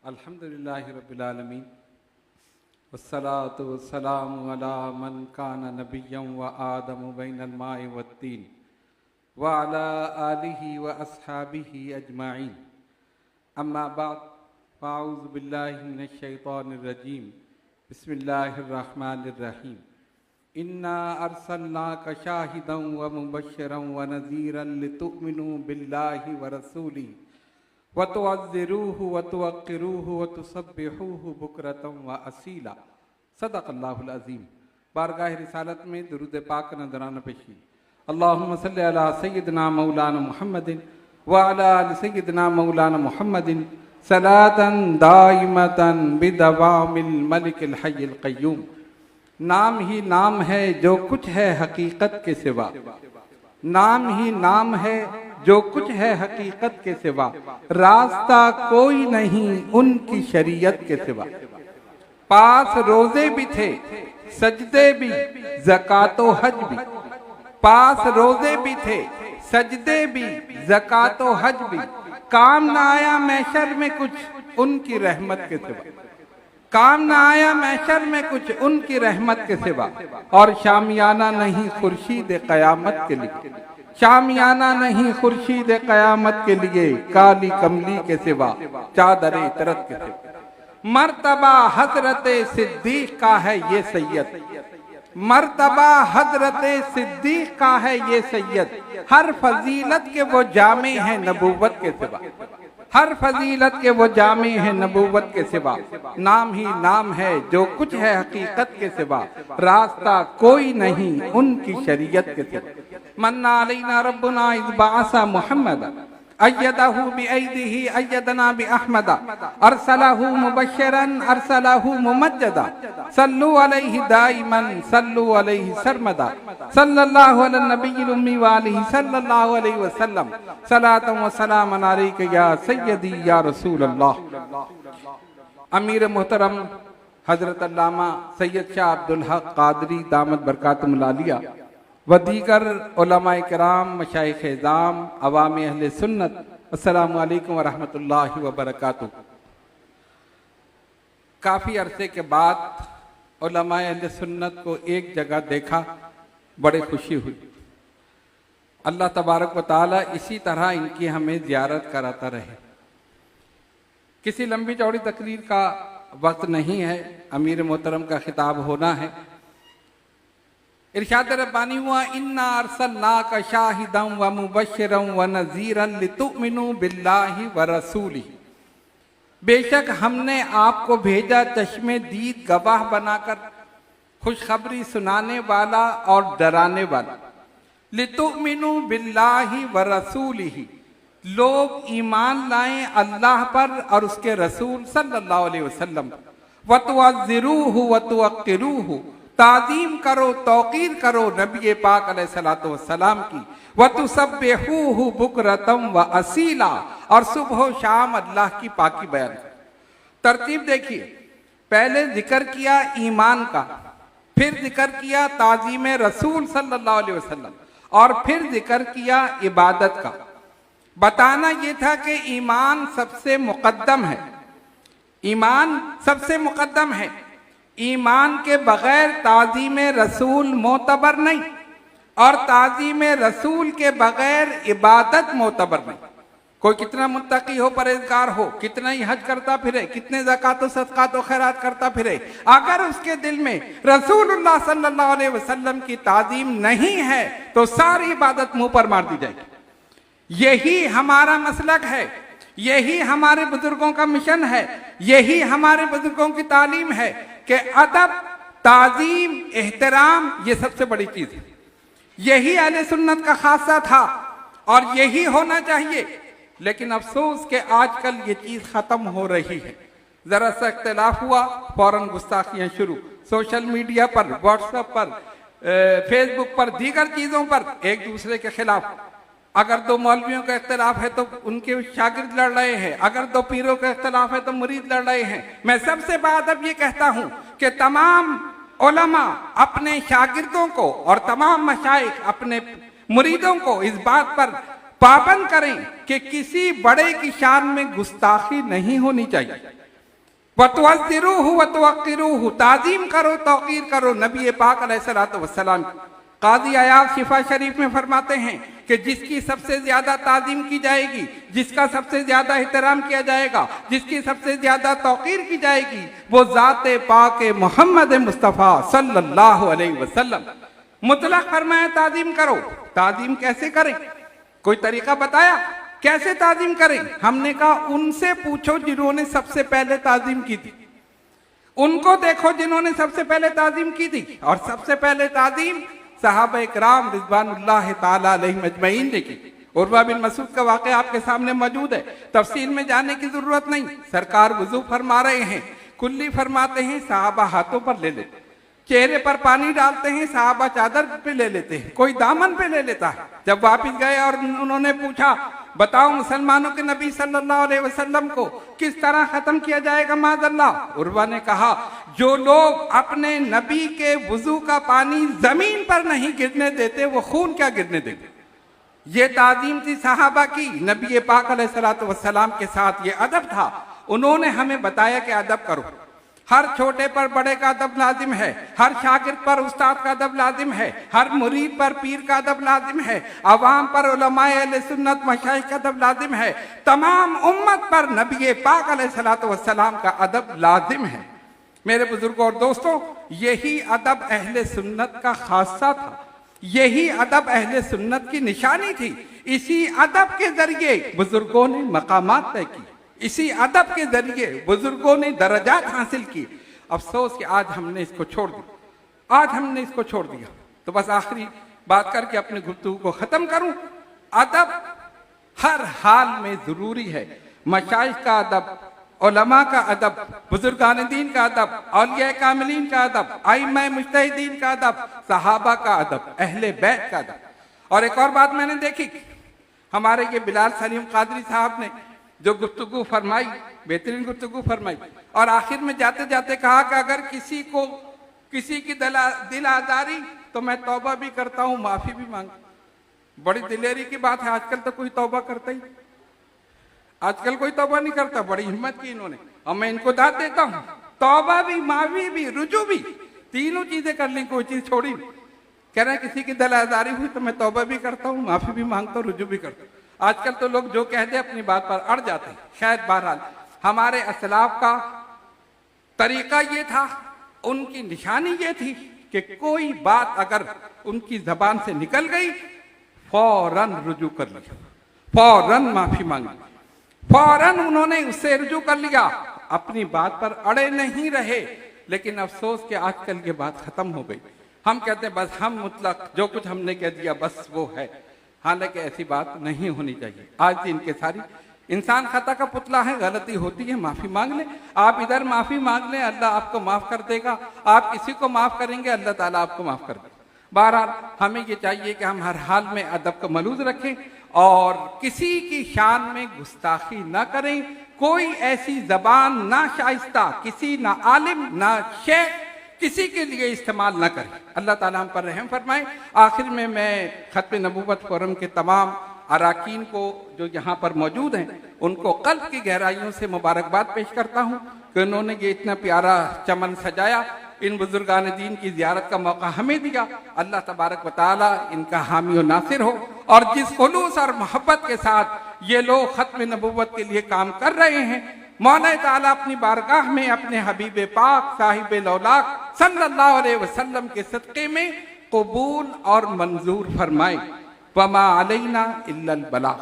अल्हम्दुलिल्लाहि रब्बिल आलमीन वस्सलातु वस्सलामु अला मन काना नबिय्यन व आदमु बैनल माइ वत्तीन व अला आलिहि व अस्हाबिहि अजमाइन अम्मा बाद फ़अऊज़ु बिल्लाहि मिनश शैतानिर रजीम बिस्मिल्लाहिर रहमानिर रहीम इन्ना अर्सलनाका शाहिदन व मुबश्शिरन व नज़ीरन लितुमिनु बिल्लाहि व रसूलिही व तुअज़्ज़िरूहु व तुवक्किरूहु व तुसब्बिहूहु बुकरतन व असीला। सदक़ल्लाहुल अज़ीम। बारगाह रिसालत में दुरूद पाक नज़राना पेशी। अल्लाहुम्मा सल्लि अला सय्यिदिना मौलाना मुहम्मदिन व अला आलि सय्यिदिना मौलाना मुहम्मदिन सलातन दाइमतन बिदवामिल मलिकिल हय्यिल क़य्यूम। नाम ही नाम है जो कुछ है हकीकत के सिवा, नाम ही नाम है जो कुछ है हकीकत के सिवा, रास्ता कोई नहीं उनकी शरीयत के सिवा। पास रोजे भी थे सजदे भी ज़कातो हज भी, पास रोजे भी थे सजदे भी ज़कातो हज भी, काम ना आया महशर में कुछ उनकी रहमत के सिवा, काम ना आया महशर में कुछ उनकी रहमत के सिवा। और शामियाना नहीं खुर्शीद क़यामत के लिए, शामियाना नहीं खुर्शीद क़यामत के लिए, काली कमली के सिवा चादर इतरत के सिवा। मर्तबा हजरत सिद्दीक का है ये सैयद, मर्तबा हजरत सिद्दीक का है ये सैयद, हर फजीलत के वो जामे हैं नबूवत के सिवा, हर फजीलत के वो जामे हैं नबूवत के सिवा। नाम ही नाम है जो कुछ है हकीकत के सिवा, रास्ता कोई नहीं उनकी शरीयत के सिवा। मन्ना अलैना रब्बुना इज़ बअसा मुहम्मदा अय्यदहु बिअयदिही अय्यदना बिअहमदा अरसलहु मुबश्शिरन अरसलहु मुमज्जदा सल्लु अलैहि दाइमन सल्लु अलैहि सरमदा सल्लल्लाहु अला नबिय्यिल उम्मी व आलिहि सल्लल्लाहु अलैहि वसल्लम सलातन व सलामन अलैका या सय्यदी या रसूल अल्लाह। अमीर मोहतरम हजरत अल्लामा सैयद शाह अब्दुल हक कादरी दामद बरकातुहुल आलिया व दीगर उलमाए किराम, मशाइख इज़ाम, अवाम अहले सुन्नत, अस्सलामु अलैकुम व रहमतुल्लाहि व बरकातुहू। काफ़ी अरसे के बाद उलमाए अहले सुन्नत को एक जगह देखा, बड़ी खुशी हुई। अल्लाह तबारक व तआला इसी तरह इनकी हमें ज़ियारत कराता रहे। किसी लंबी चौड़ी तकरीर का वक्त नहीं है, अमीर मोहतरम का खिताब होना है। इरशाद रब्बानी हुआ इन्ना अर्सलनाका शाहिदन व मुबश्शिरन व नज़ीरन लितुमिनु बिल्लाहि व रसूलिही। बेशक हमने आपको भेजा चश्मे दीद गवाह बनाकर, खुशखबरी सुनाने वाला और डराने वाला। लितुमिनु बिल्लाहि व रसूलिही, लोग ईमान लाएं अल्लाह पर और उसके रसूल सल्लल्लाहु अलैहि वसल्लम। व तुअज़्ज़िरूहु व तुवक्किरूहु, ताज़ीम करो तौक़ीर करो नबी पाक अलैहिस्सलातु वस्सलाम की। व तुसब्बिहूहु बुकरतन व असीला, और सुबह शाम अल्लाह की पाकी बयान करो। तरतीब देखिए, पहले जिक्र किया ईमान का, फिर जिक्र किया ताज़ीम रसूल सल्लल्लाहु अलैहि वसल्लम, और फिर जिक्र किया इबादत का। बताना ये था कि ईमान सबसे मुक़द्दम है, ईमान सबसे मुक़द्दम है। ईमान के बगैर ताज़ीम रसूल मोतबर नहीं, और ताज़ीम रसूल के बगैर इबादत मोतबर नहीं। कोई कितना मुत्तकी हो, परहेज़गार हो, कितना ही हज करता फिरे, कितने ज़कात व सदक़ात व खैरात करता फिरे, अगर उसके दिल में रसूलुल्लाह सल्लल्लाहु अलैहि वसल्लम की ताज़ीम नहीं है तो सारी इबादत मुंह पर मार दी जाएगी। यही हमारा मसलक है, यही हमारे बुजुर्गों का मिशन है, यही हमारे बुजुर्गों की तालीम है कि अदब, ताज़ीम, एहतराम ये सबसे बड़ी चीज़ है। यही अहले सुन्नत का खासा था और यही होना चाहिए। लेकिन अफसोस कि आजकल ये चीज़ ख़त्म हो रही है। ज़रा सा इख्तिलाफ हुआ, फ़ौरन गुस्ताखियाँ शुरू, सोशल मीडिया पर, व्हाट्सएप पर, फेसबुक पर, दीगर चीज़ों पर एक दूसरे के खिलाफ। अगर दो मौलवियों का इख्तिलाफ है तो उनके शागिर्द लड़ रहे हैं, अगर दो पीरों का इख्तिलाफ है तो मुरीद लड़ रहे हैं। मैं सबसे बादब ये कहता हूँ कि तमाम उलमा अपने शागिर्दों को और तमाम मशाइख अपने मुरीदों को इस बात पर पाबंद करें कि किसी बड़े की शान में गुस्ताखी नहीं होनी चाहिए। वतुअज़्ज़िरूहु वतुवक़्क़िरूहु, ताज़ीम करो, तौक़ीर करो नबी पाक अलैहिस्सलातु वस्सलाम। काज़ी अयाज़ शिफा शरीफ में फरमाते हैं कि जिसकी सबसे ज्यादा ताज़ीम की जाएगी, जिसका सबसे ज्यादा एहतराम किया जाएगा, जिसकी सबसे ज्यादा तौक़ीर की जाएगी, वो ज़ाते पाक मोहम्मद मुस्तफ़ा सल्लल्लाहु अलैहि वसल्लम। मुतलक फरमाया ताज़ीम करो। ताज़ीम कैसे करें? कोई तरीका बताया कैसे ताज़ीम करें? हमने कहा उनसे पूछो जिन्होंने सबसे पहले ताज़ीम की थी, उनको देखो जिन्होंने सबसे पहले ताज़ीम की थी। और सबसे पहले ताज़ीम सहाबा इकराम रिज़वानुल्लाह ताला अलैहिम अजमईन ने की। उर्वा बिन मसूद का वाक़या आपके सामने मौजूद है, तफसील में जाने की जरूरत नहीं। सरकार वुज़ू फरमा रहे हैं, कुल्ली फरमाते हैं, सहाबा हाथों पर ले लेते, चेहरे पर पानी डालते हैं, सहाबा चादर पे ले लेते हैं, कोई दामन पे ले लेता है। जब वापिस गए और उन्होंने पूछा बताओ मुसलमानों के नबी सल्लल्लाहु अलैहि वसल्लम को किस तरह खत्म किया जाएगा माज़अल्लाह? उर्वा ने कहा जो लोग अपने नबी के वुजू का पानी जमीन पर नहीं गिरने देते वो खून क्या गिरने देंगे? ये ताज़ीम थी सहाबा की। नबी पाक अलैहिस्सलातु वस्सलाम के साथ ये अदब था। उन्होंने हमें बताया कि अदब करो। हर छोटे पर बड़े का अदब लाजिम है, हर शागिर्द पर उस्ताद का अदब लाजिम है, हर मुरीद पर पीर का अदब लाजिम है, अवाम पर उलमाए अहले सुन्नत मशाइख का अदब लाजिम है, तमाम उम्मत पर नबी पाक अलैहिस्सलातु वस्सलाम का अदब लाजिम है। मेरे बुजुर्गों और दोस्तों, यही अदब अहले सुन्नत का खासा था, यही अदब अहले सुन्नत की निशानी थी। इसी अदब के जरिए बुजुर्गों ने मकामात तय की, इसी अदब के जरिए बुजुर्गों ने दर्जात हासिल किए। अफसोस कि आज हमने इसको छोड़ दिया, आज हमने इसको छोड़ दिया। तो बस आखिरी बात करके अपनी गुफ्तगू को खत्म करूं। अदब हर हाल में जरूरी है। मशाइख का अदब, उलमा का अदब, बुजुर्गान दीन का अदब, औलिया कामिलीन का अदब, आइम्मा मुज्तहिदीन का अदब, सहाबा का अदब, अहले बैत का अदब। और एक और बात मैंने देखी, हमारे ये बिलाल सलीम कादरी साहब ने जो गुफ्तगू फरमाई, बेहतरीन गुफ्तगू फरमाई, और आखिर में जाते जाते कहा कि अगर किसी को किसी की दिल आजारी तो मैं तौबा भी करता हूँ, माफी भी मांगता। बड़ी दिलेरी की बात है, आजकल तो कोई तौबा करता ही, आजकल कोई तौबा नहीं करता। बड़ी हिम्मत की इन्होंने, और मैं इनको दाद देता हूँ। तौबा भी, माफी भी, रुजू भी, तीनों चीजें कर ली, कोई चीज छोड़ी। कह रहे हैं किसी की दिल आजारी हुई तो मैं तौबा भी करता हूँ, माफी भी मांगता हूँ, रुजू भी करता हूँ। आजकल तो लोग जो कह दे अपनी बात पर अड़ जाते हैं। शायद बहरहाल हमारे असलाफ का तरीका ये था, उनकी निशानी ये थी कि कोई बात अगर उनकी जबान से निकल गई फौरन रुजू कर लिया, फौरन माफी मांगी, फौरन उन्होंने उससे रुजू कर लिया, अपनी बात पर अड़े नहीं रहे। लेकिन अफसोस कि आजकल ये बात खत्म हो गई। हम कहते हैं बस हम मुतलक जो कुछ हमने कह दिया बस वो है, हालांकि ऐसी बात नहीं होनी चाहिए। आज दिन के सारी इंसान खता का पुतला है, गलती होती है, माफी मांग ले। आप इधर माफी मांग ले, अल्लाह आपको माफ कर देगा। आप किसी को माफ करेंगे, अल्लाह ताला आपको माफ कर देगा। बहरहाल हमें ये चाहिए कि हम हर हाल में अदब को मलूज रखें और किसी की शान में गुस्ताखी ना करें। कोई ऐसी जबान ना शाइस्ता, किसी ना आलिम ना शेख किसी के लिए इस्तेमाल न करें। अल्लाह ताला हम पर रहम फरमाए। आखिर में मैं खत्म नबूवत फोरम के तमाम अराकीन को जो यहाँ पर मौजूद हैं उनको कल्ब की गहराइयों से मुबारकबाद पेश करता हूँ कि उन्होंने ये इतना प्यारा चमन सजाया, इन बुजुर्गान दीन की जियारत का मौका हमें दिया। अल्लाह तबारक व तआला इनका हामी और नासिर हो। और जिस खुलूस और मोहब्बत के साथ ये लोग खत्म नबूवत के लिए काम कर रहे हैं, मौला ताला अपनी बारगाह में अपने हबीब पाक साहिब लौलाक सल्लल्लाहु अलैहि वसल्लम के सदक़े में कबूल और मंजूर फरमाए। वमा अलैना इल्लल बलाग।